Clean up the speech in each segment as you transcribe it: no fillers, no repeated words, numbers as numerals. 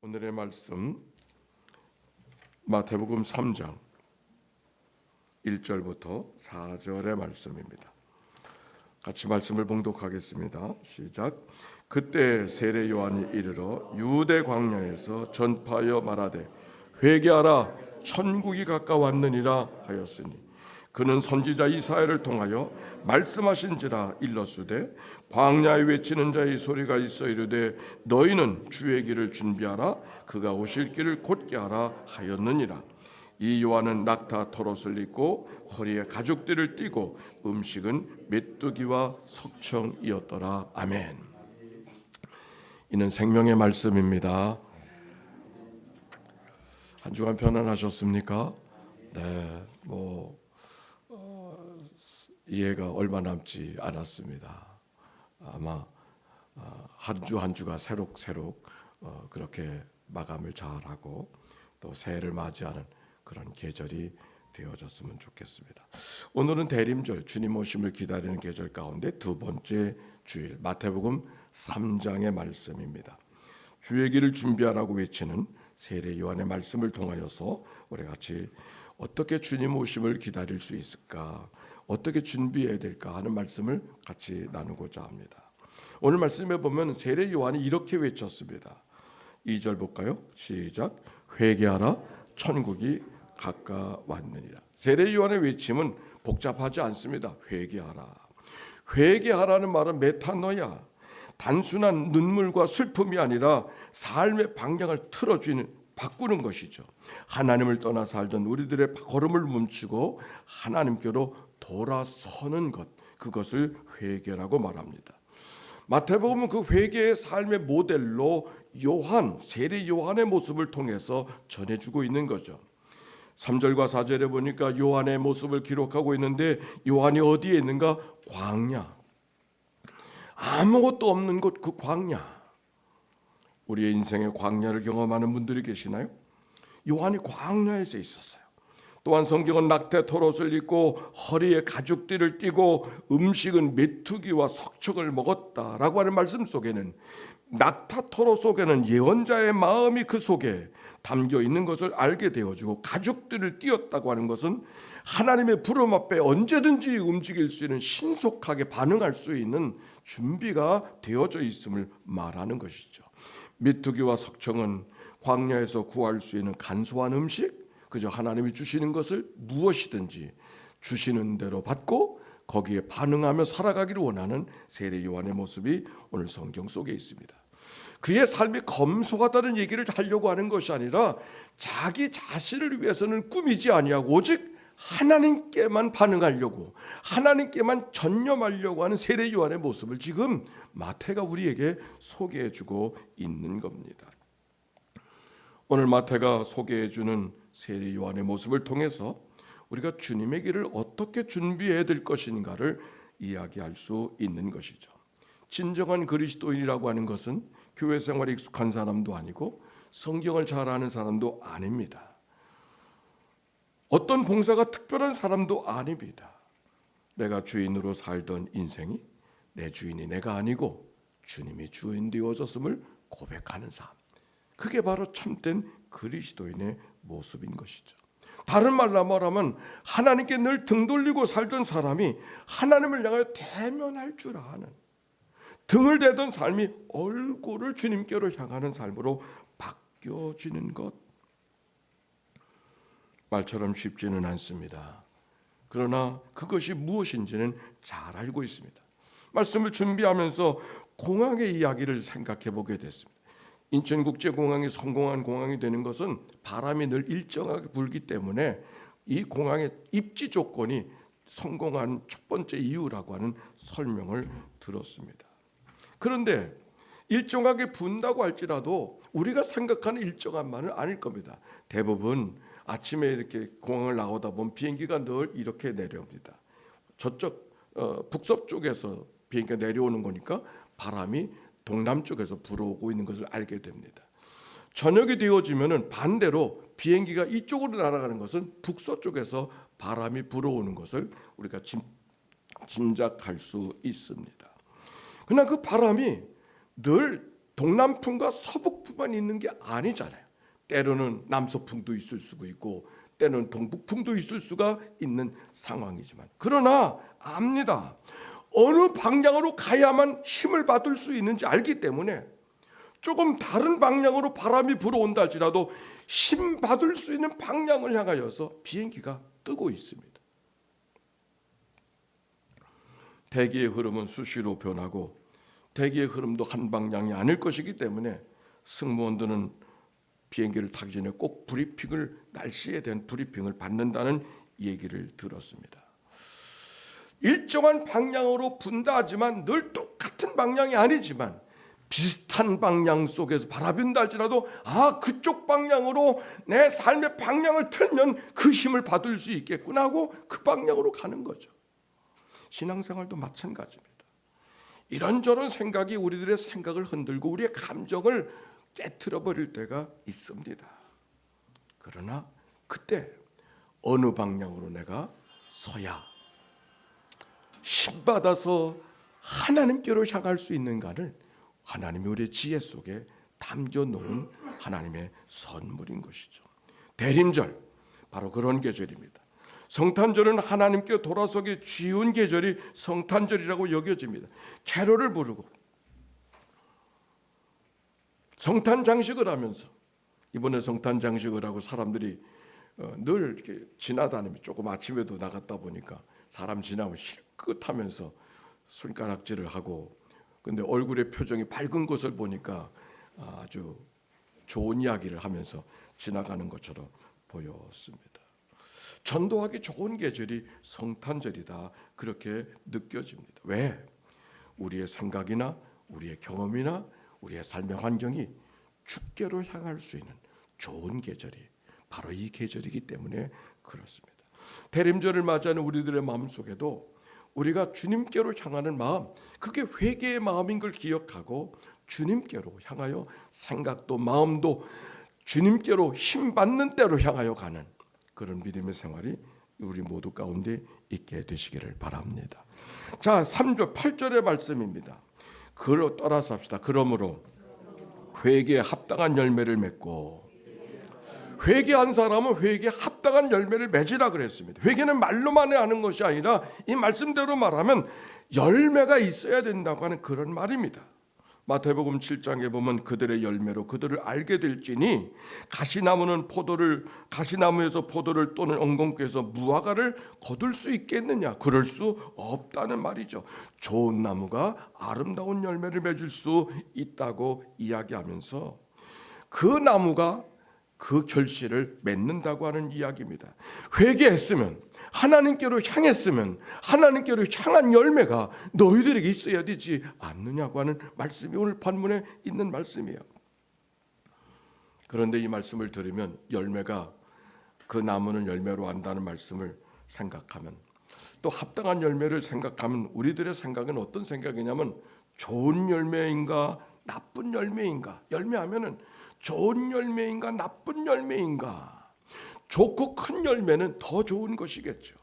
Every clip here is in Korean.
오늘의 말씀 마태복음 3장 1절부터 4절의 말씀입니다. 같이 말씀을 봉독하겠습니다. 시작. 그때 세례 요한이 이르러 유대 광야에서 전파하여 말하되 회개하라 천국이 가까웠느니라 하였으니 그는 선지자 이사야를 통하여 말씀하신지라 일렀으되 광야에 외치는 자의 소리가 있어 이르되 너희는 주의 길을 준비하라 그가 오실 길을 곧게 하라 하였느니라. 이 요한은 낙타 털옷을 입고 허리에 가죽띠를 띠고 음식은 메뚜기와 석청이었더라. 아멘. 이는 생명의 말씀입니다. 한 주간 편안하셨습니까? 네, 이해가 얼마 남지 않았습니다. 아마 한 주 한 주가 새록새록 그렇게 마감을 잘하고 또 새해를 맞이하는 그런 계절이 되어졌으면 좋겠습니다. 오늘은 대림절, 주님 오심을 기다리는 계절 가운데 두 번째 주일, 마태복음 3장의 말씀입니다. 주의 길을 준비하라고 외치는 세례 요한의 말씀을 통하여서 우리 같이 어떻게 주님 오심을 기다릴 수 있을까, 어떻게 준비해야 될까 하는 말씀을 같이 나누고자 합니다. 오늘 말씀에 보면 세례 요한이 이렇게 외쳤습니다. 2절 볼까요? 시작. 회개하라 천국이 가까웠느니라. 세례 요한의 외침은 복잡하지 않습니다. 회개하라. 회개하라는 말은 메타노야, 단순한 눈물과 슬픔이 아니라 삶의 방향을 바꾸는 것이죠. 하나님을 떠나 살던 우리들의 걸음을 멈추고 하나님께로 돌아서는 것, 그것을 회개라고 말합니다. 마태복음은 그 회개의 삶의 모델로 세례 요한의 모습을 통해서 전해주고 있는 거죠. 3절과 4절에 보니까 요한의 모습을 기록하고 있는데 요한이 어디에 있는가? 광야. 아무것도 없는 곳, 그 광야. 우리의 인생의 광야를 경험하는 분들이 계시나요? 요한이 광야에서 있었어요. 또한 성경은 낙타 털옷을 입고 허리에 가죽띠를 띠고 음식은 메뚜기와 석청을 먹었다라고 하는 말씀 속에는, 낙타 털옷 속에는 예언자의 마음이 그 속에 담겨 있는 것을 알게 되어지고, 가죽띠를 띄었다고 하는 것은 하나님의 부름 앞에 언제든지 움직일 수 있는, 신속하게 반응할 수 있는 준비가 되어져 있음을 말하는 것이죠. 메뚜기와 석청은 광야에서 구할 수 있는 간소한 음식, 그저 하나님이 주시는 것을 무엇이든지 주시는 대로 받고 거기에 반응하며 살아가기를 원하는 세례 요한의 모습이 오늘 성경 속에 있습니다. 그의 삶이 검소하다는 얘기를 하려고 하는 것이 아니라 자기 자신을 위해서는 꾸미지 아니하고 오직 하나님께만 반응하려고, 하나님께만 전념하려고 하는 세례 요한의 모습을 지금 마태가 우리에게 소개해주고 있는 겁니다. 오늘 마태가 소개해주는 세례 요한의 모습을 통해서 우리가 주님의 길을 어떻게 준비해야 될 것인가를 이야기할 수 있는 것이죠. 진정한 그리스도인이라고 하는 것은 교회 생활에 익숙한 사람도 아니고 성경을 잘 아는 사람도 아닙니다. 어떤 봉사가 특별한 사람도 아닙니다. 내가 주인으로 살던 인생이 내 주인이 내가 아니고 주님이 주인 되어졌음을 고백하는 삶, 그게 바로 참된 그리스도인의 모습인 것이죠. 다른 말로 말하면 하나님께 늘 등 돌리고 살던 사람이 하나님을 향하여 대면할 줄 아는, 등을 대던 삶이 얼굴을 주님께로 향하는 삶으로 바뀌어지는 것, 말처럼 쉽지는 않습니다. 그러나 그것이 무엇인지는 잘 알고 있습니다. 말씀을 준비하면서 공항의 이야기를 생각해 보게 됐습니다. 인천국제공항이 성공한 공항이 되는 것은 바람이 늘 일정하게 불기 때문에 이 공항의 입지 조건이 성공한 첫 번째 이유라고 하는 설명을 들었습니다. 그런데 일정하게 분다고 할지라도 우리가 생각하는 일정한만은 아닐 겁니다. 대부분 아침에 이렇게 공항을 나오다 보면 비행기가 늘 이렇게 내려옵니다. 저쪽 북서 쪽에서 비행기가 내려오는 거니까 바람이 동남쪽에서 불어오고 있는 것을 알게 됩니다. 저녁이 되어지면은 반대로 비행기가 이쪽으로 날아가는 것은 북서쪽에서 바람이 불어오는 것을 우리가 짐작할 수 있습니다. 그러나 그 바람이 늘 동남풍과 서북풍만 있는 게 아니잖아요. 때로는 남서풍도 있을 수가 있고 때는 동북풍도 있을 수가 있는 상황이지만, 그러나 압니다. 어느 방향으로 가야만 힘을 받을 수 있는지 알기 때문에 조금 다른 방향으로 바람이 불어온다 할지라도 힘 받을 수 있는 방향을 향하여서 비행기가 뜨고 있습니다. 대기의 흐름은 수시로 변하고 대기의 흐름도 한 방향이 아닐 것이기 때문에 승무원들은 비행기를 타기 전에 꼭 날씨에 대한 브리핑을 받는다는 얘기를 들었습니다. 일정한 방향으로 분다 하지만 늘 똑같은 방향이 아니지만 비슷한 방향 속에서 바라본다 할지라도 그쪽 방향으로 내 삶의 방향을 틀면 그 힘을 받을 수 있겠구나 하고 그 방향으로 가는 거죠. 신앙생활도 마찬가지입니다. 이런저런 생각이 우리들의 생각을 흔들고 우리의 감정을 깨트려 버릴 때가 있습니다. 그러나 그때 어느 방향으로 내가 서야 힘받아서 하나님께로 향할 수 있는가를 하나님이 우리의 지혜 속에 담겨놓은 하나님의 선물인 것이죠. 대림절, 바로 그런 계절입니다. 성탄절은 하나님께 돌아서기 쉬운 계절이 성탄절이라고 여겨집니다. 캐롤을 부르고 성탄 장식을 하면서, 이번에 성탄 장식을 하고 사람들이 늘 이렇게 지나다니면, 조금 아침에도 나갔다 보니까 사람 지나면 힐끗하면서 손가락질을 하고, 근데 얼굴의 표정이 밝은 것을 보니까 아주 좋은 이야기를 하면서 지나가는 것처럼 보였습니다. 전도하기 좋은 계절이 성탄절이다, 그렇게 느껴집니다. 왜? 우리의 생각이나 우리의 경험이나 우리의 삶의 환경이 주께로 향할 수 있는 좋은 계절이 바로 이 계절이기 때문에 그렇습니다. 대림절을 맞이하는 우리들의 마음속에도 우리가 주님께로 향하는 마음, 그게 회개의 마음인 걸 기억하고 주님께로 향하여 생각도 마음도 주님께로 힘받는 때로 향하여 가는 그런 믿음의 생활이 우리 모두 가운데 있게 되시기를 바랍니다. 자, 3절 8절의 말씀입니다. 그로 따라서 합시다. 그러므로 회개에 합당한 열매를 맺고, 회개한 사람은 회개에 합당한 열매를 맺으라 그랬습니다. 회개는 말로만 하는 것이 아니라 이 말씀대로 말하면 열매가 있어야 된다고 하는 그런 말입니다. 마태복음 7장에 보면 그들의 열매로 그들을 알게 될지니 가시나무에서 포도를 또는 엉겅퀴에서 무화과를 거둘 수 있겠느냐? 그럴 수 없다는 말이죠. 좋은 나무가 아름다운 열매를 맺을 수 있다고 이야기하면서 그 나무가 그 결실을 맺는다고 하는 이야기입니다. 회개했으면, 하나님께로 향했으면 하나님께로 향한 열매가 너희들에게 있어야 되지 않느냐고 하는 말씀이 오늘 본문에 있는 말씀이에요. 그런데 이 말씀을 들으면 그 나무는 열매로 한다는 말씀을 생각하면, 또 합당한 열매를 생각하면 우리들의 생각은 어떤 생각이냐면 좋은 열매인가 나쁜 열매인가, 열매하면은 좋은 열매인가 나쁜 열매인가, 좋고 큰 열매는 더 좋은 것이겠죠.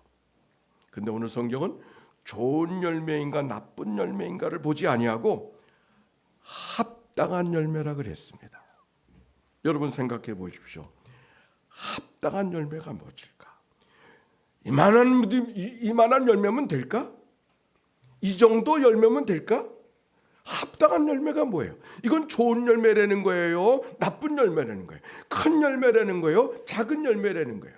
근데 오늘 성경은 좋은 열매인가 나쁜 열매인가를 보지 아니하고 합당한 열매라 그랬습니다. 여러분 생각해 보십시오. 합당한 열매가 무엇일까? 이만한 열매면 될까? 이 정도 열매면 될까? 합당한 열매가 뭐예요? 이건 좋은 열매라는 거예요? 나쁜 열매라는 거예요? 큰 열매라는 거예요? 작은 열매라는 거예요?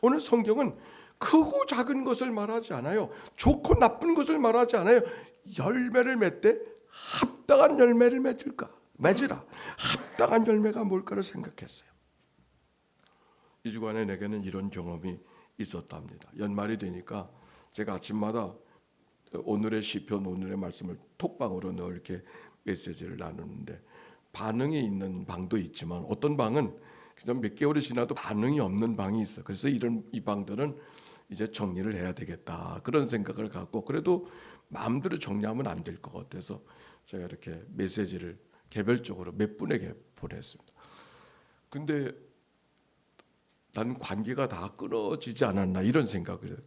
오늘 성경은 크고 작은 것을 말하지 않아요. 좋고 나쁜 것을 말하지 않아요. 열매를 맺되 합당한 열매를 맺으라. 합당한 열매가 뭘까를 생각했어요. 이 주간에 내게는 이런 경험이 있었답니다. 연말이 되니까 제가 아침마다 오늘의 시편, 오늘의 말씀을 톡방으로 넣어 이렇게 메시지를 나누는데, 반응이 있는 방도 있지만 어떤 방은 몇 개월이 지나도 반응이 없는 방이 있어. 그래서 이 방들은 이제 정리를 해야 되겠다, 그런 생각을 갖고, 그래도 마음대로 정리하면 안 될 것 같아서 제가 이렇게 메시지를 개별적으로 몇 분에게 보냈습니다. 근데 난 관계가 다 끊어지지 않았나 이런 생각을 해요.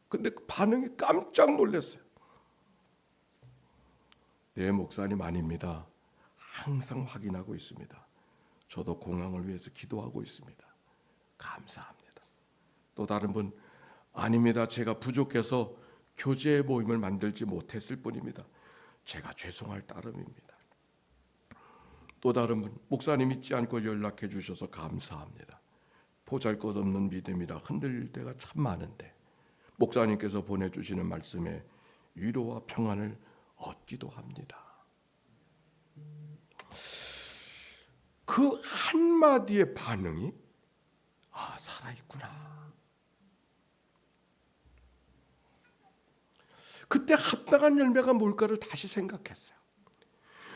근데 그 반응이 깜짝 놀랐어요. 네, 목사님 아닙니다. 항상 확인하고 있습니다. 저도 공항을 위해서 기도하고 있습니다. 감사합니다. 또 다른 분, 아닙니다. 제가 부족해서 교제 모임을 만들지 못했을 뿐입니다. 제가 죄송할 따름입니다. 또 다른 분, 목사님 잊지 않고 연락해 주셔서 감사합니다. 보잘것없는 믿음이라 흔들릴 때가 참 많은데 목사님께서 보내주시는 말씀에 위로와 평안을 얻기도 합니다. 그 한마디의 반응이 살아있구나. 그때 합당한 열매가 뭘까를 다시 생각했어요.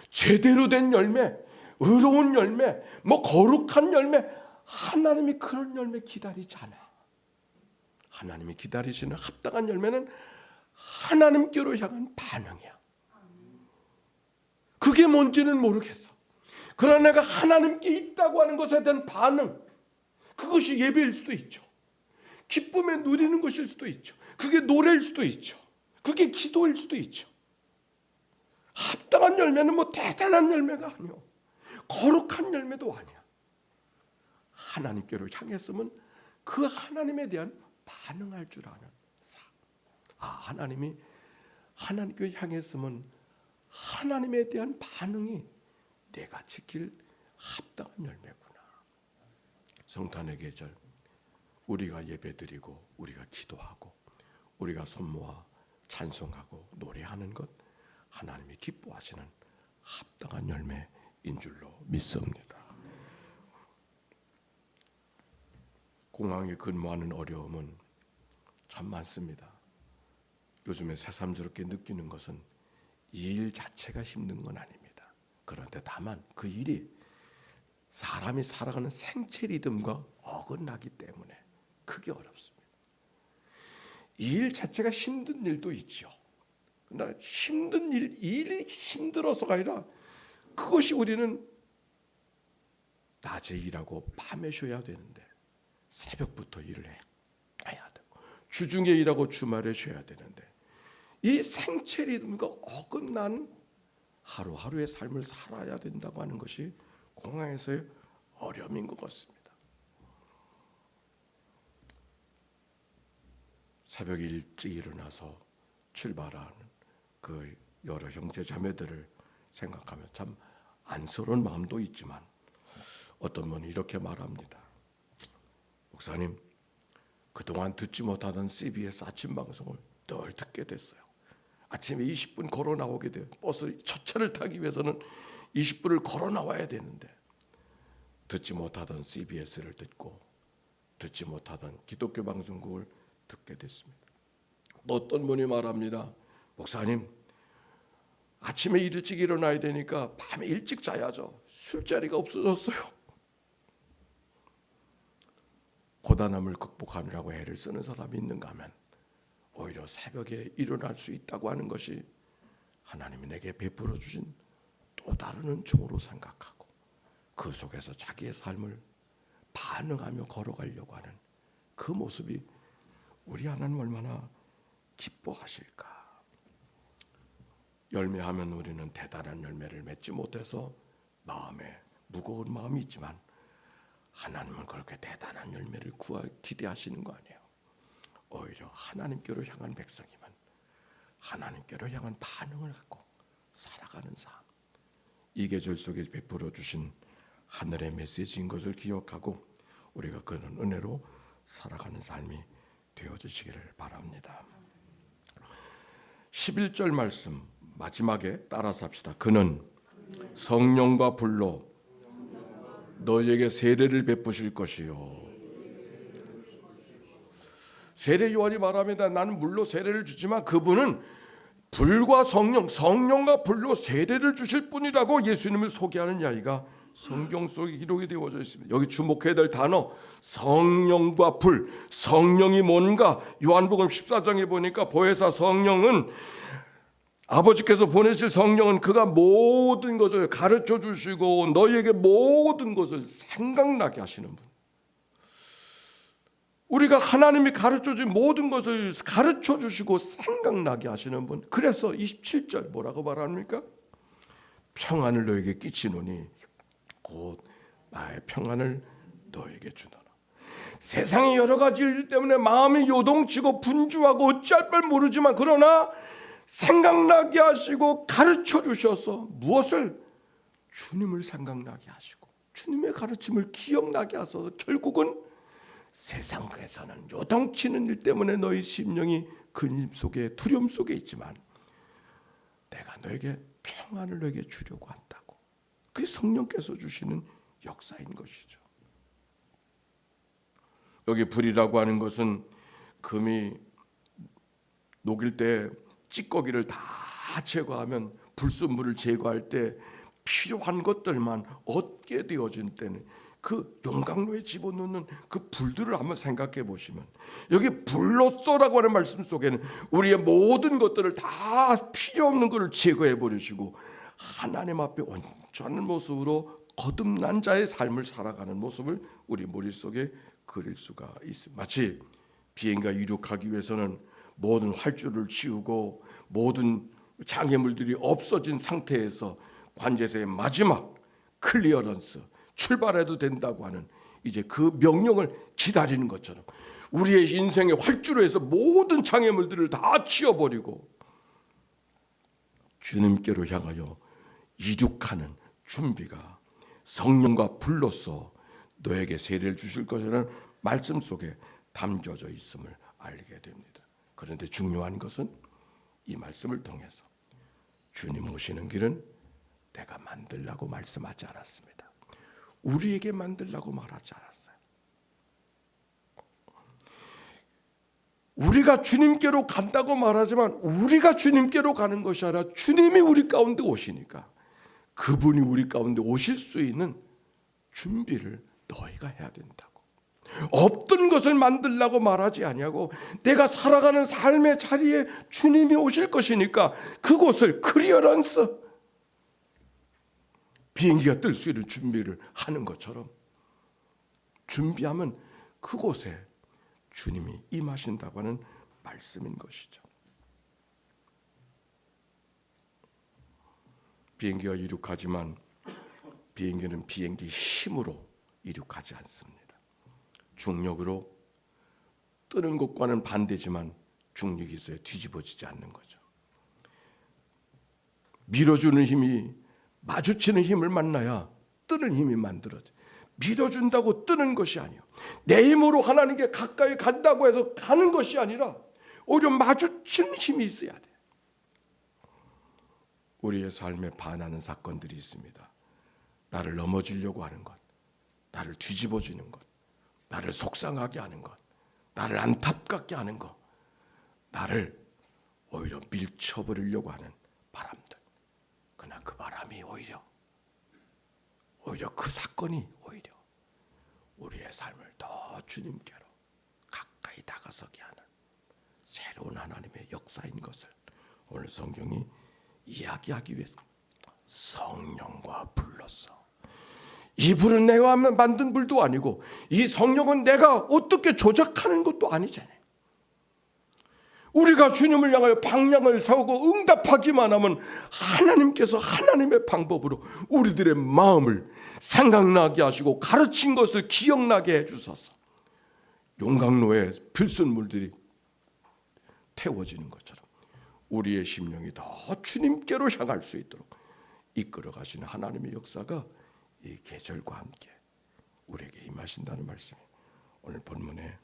제대로 된 열매, 의로운 열매, 거룩한 열매, 하나님이 그런 열매 기다리지 않아. 하나님이 기다리시는 합당한 열매는 하나님께로 향한 반응이야. 그게 뭔지는 모르겠어. 그러나 내가 하나님께 있다고 하는 것에 대한 반응, 그것이 예배일 수도 있죠. 기쁨에 누리는 것일 수도 있죠. 그게 노래일 수도 있죠. 그게 기도일 수도 있죠. 합당한 열매는 대단한 열매가 아니요, 거룩한 열매도 아니야. 하나님께로 향했으면 그 하나님에 대한 반응할 줄 아는 삶. 하나님이 하나님께 향했으면 하나님에 대한 반응이 내가 지킬 합당한 열매구나. 성탄의 계절, 우리가 예배드리고 우리가 기도하고 우리가 손 모아 찬송하고 노래하는 것, 하나님이 기뻐하시는 합당한 열매인 줄로 믿습니다. 공항에 근무하는 어려움은 참 많습니다. 요즘에 새삼스럽게 느끼는 것은 이 일 자체가 힘든 건 아닙니다. 그런데 다만 그 일이 사람이 살아가는 생체 리듬과 어긋나기 때문에 크게 어렵습니다. 이 일 자체가 힘든 일도 있죠. 그러나 힘든 일이 힘들어서가 아니라 그것이 우리는 낮에 일하고 밤에 쉬어야 되는데 새벽부터 일을 해야 되고 주중에 일하고 주말에 쉬어야 되는데 이 생체 리듬과 어긋난 하루하루의 삶을 살아야 된다고 하는 것이 공항에서의 어려움인 것 같습니다. 새벽에 일찍 일어나서 출발하는 그 여러 형제 자매들을 생각하면 참 안쓰러운 마음도 있지만 어떤 분이 이렇게 말합니다. 목사님, 그동안 듣지 못하던 CBS 아침 방송을 늘 듣게 됐어요. 아침에 20분 걸어 나오게 돼요. 버스 첫 차를 타기 위해서는 20분을 걸어 나와야 되는데 듣지 못하던 CBS를 듣고 듣지 못하던 기독교 방송국을 듣게 됐습니다. 또 어떤 분이 말합니다. 목사님, 아침에 일찍 일어나야 되니까 밤에 일찍 자야죠. 술자리가 없어졌어요. 고단함을 극복하느라고 애를 쓰는 사람이 있는가 하면 오히려 새벽에 일어날 수 있다고 하는 것이 하나님이 내게 베풀어 주신 또 다른 은총으로 생각하고 그 속에서 자기의 삶을 반응하며 걸어가려고 하는 그 모습이 우리 하나님 얼마나 기뻐하실까. 열매하면 우리는 대단한 열매를 맺지 못해서 마음에 무거운 마음이 있지만 하나님은 그렇게 대단한 열매를 기대하시는 거 아니에요. 오히려 하나님께로 향한 백성이면 하나님께로 향한 반응을 갖고 살아가는 삶, 이 계절 속에 베풀어 주신 하늘의 메시지인 것을 기억하고 우리가 그런 은혜로 살아가는 삶이 되어지시기를 바랍니다. 11절 말씀 마지막에 따라서 합시다. 그는 성령과 불로 너희에게 세례를 베푸실 것이요. 세례 요한이 말합니다. 나는 물로 세례를 주지만 그분은 불과 성령과 불로 세례를 주실 분이라고 예수님을 소개하는 이야기가 성경 속에 기록이 되어져 있습니다. 여기 주목해야 될 단어 성령과 불. 성령이 뭔가 요한복음 14장에 보니까 보혜사 성령은 아버지께서 보내실 성령은 그가 모든 것을 가르쳐 주시고 너희에게 모든 것을 생각나게 하시는 분. 우리가 하나님이 가르쳐 준 모든 것을 가르쳐 주시고 생각나게 하시는 분. 그래서 27절 뭐라고 말합니까? 평안을 너에게 끼치노니 곧 나의 평안을 너에게 주노라. 세상의 여러 가지 일 때문에 마음이 요동치고 분주하고 어찌할 바를 모르지만 그러나 생각나게 하시고 가르쳐 주셔서 무엇을? 주님을 생각나게 하시고 주님의 가르침을 기억나게 하셔서 결국은 세상에서는 요동치는 일 때문에 너희 심령이 근심 속에 두려움 속에 있지만 내가 너에게 평안을 너에게 주려고 한다고. 그게 성령께서 주시는 역사인 것이죠. 여기 불이라고 하는 것은 금이 녹일 때 찌꺼기를 다 제거하면 불순물을 제거할 때 필요한 것들만 얻게 되어진 때는 그 용광로에 집어넣는 그 불들을 한번 생각해 보시면 여기 불로써라고 하는 말씀 속에는 우리의 모든 것들을 다 필요 없는 것을 제거해 버리시고 하나님 앞에 온전한 모습으로 거듭난 자의 삶을 살아가는 모습을 우리 머릿속에 그릴 수가 있습니다. 마치 비행기가 이륙하기 위해서는 모든 활주를 치우고 모든 장애물들이 없어진 상태에서 관제소의 마지막 클리어런스 출발해도 된다고 하는 이제 그 명령을 기다리는 것처럼 우리의 인생의 활주로에서 모든 장애물들을 다 치워버리고 주님께로 향하여 이륙하는 준비가 성령과 불로써 너에게 세례를 주실 것이라는 말씀 속에 담겨져 있음을 알게 됩니다. 그런데 중요한 것은 이 말씀을 통해서 주님 오시는 길은 내가 만들라고 말씀하지 않았습니다. 우리에게 만들라고 말하지 않았어요. 우리가 주님께로 간다고 말하지만 우리가 주님께로 가는 것이 아니라 주님이 우리 가운데 오시니까 그분이 우리 가운데 오실 수 있는 준비를 너희가 해야 된다고. 없던 것을 만들라고 말하지 아니하고 내가 살아가는 삶의 자리에 주님이 오실 것이니까 그곳을 클리어런스 비행기가 뜰 수 있는 준비를 하는 것처럼 준비하면 그곳에 주님이 임하신다고 하는 말씀인 것이죠. 비행기가 이륙하지만 비행기는 비행기 힘으로 이륙하지 않습니다. 중력으로 뜨는 것과는 반대지만 중력이 있어야 뒤집어지지 않는 거죠. 밀어주는 힘이 마주치는 힘을 만나야 뜨는 힘이 만들어져. 밀어준다고 뜨는 것이 아니에요. 내 힘으로 하나님께 가까이 간다고 해서 가는 것이 아니라 오히려 마주치는 힘이 있어야 돼. 우리의 삶에 반하는 사건들이 있습니다. 나를 넘어지려고 하는 것, 나를 뒤집어지는 것, 나를 속상하게 하는 것, 나를 안타깝게 하는 것, 나를 오히려 밀쳐버리려고 하는 바람들. 그러나 그 바람이 오히려 그 사건이 오히려 우리의 삶을 더 주님께로 가까이 다가서게 하는 새로운 하나님의 역사인 것을 오늘 성경이 이야기하기 위해서 성령과 불로써 이 불은 내가 만든 불도 아니고 이 성령은 내가 어떻게 조작하는 것도 아니잖아요. 우리가 주님을 향하여 방향을 세우고 응답하기만 하면 하나님께서 하나님의 방법으로 우리들의 마음을 생각나게 하시고 가르친 것을 기억나게 해주셔서 용광로에 필순물들이 태워지는 것처럼 우리의 심령이 더 주님께로 향할 수 있도록 이끌어 가시는 하나님의 역사가 이 계절과 함께 우리에게 임하신다는 말씀이 오늘 본문에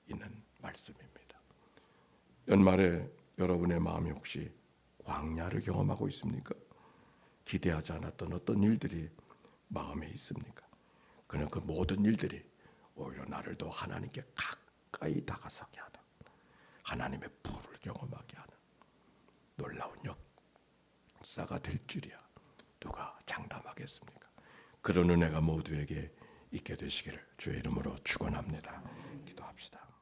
있는 말씀입니다. 연말에 여러분의 마음이 혹시 광야를 경험하고 있습니까? 기대하지 않았던 어떤 일들이 마음에 있습니까? 그러나 그 모든 일들이 오히려 나를 더 하나님께 가까이 다가서게 하는 하나님의 불을 경험하게 하는 놀라운 역사가 될 줄이야 누가 장담하겠습니까? 그런 은혜가 모두에게 있게 되시기를 주의 이름으로 축원합니다. 기도합시다.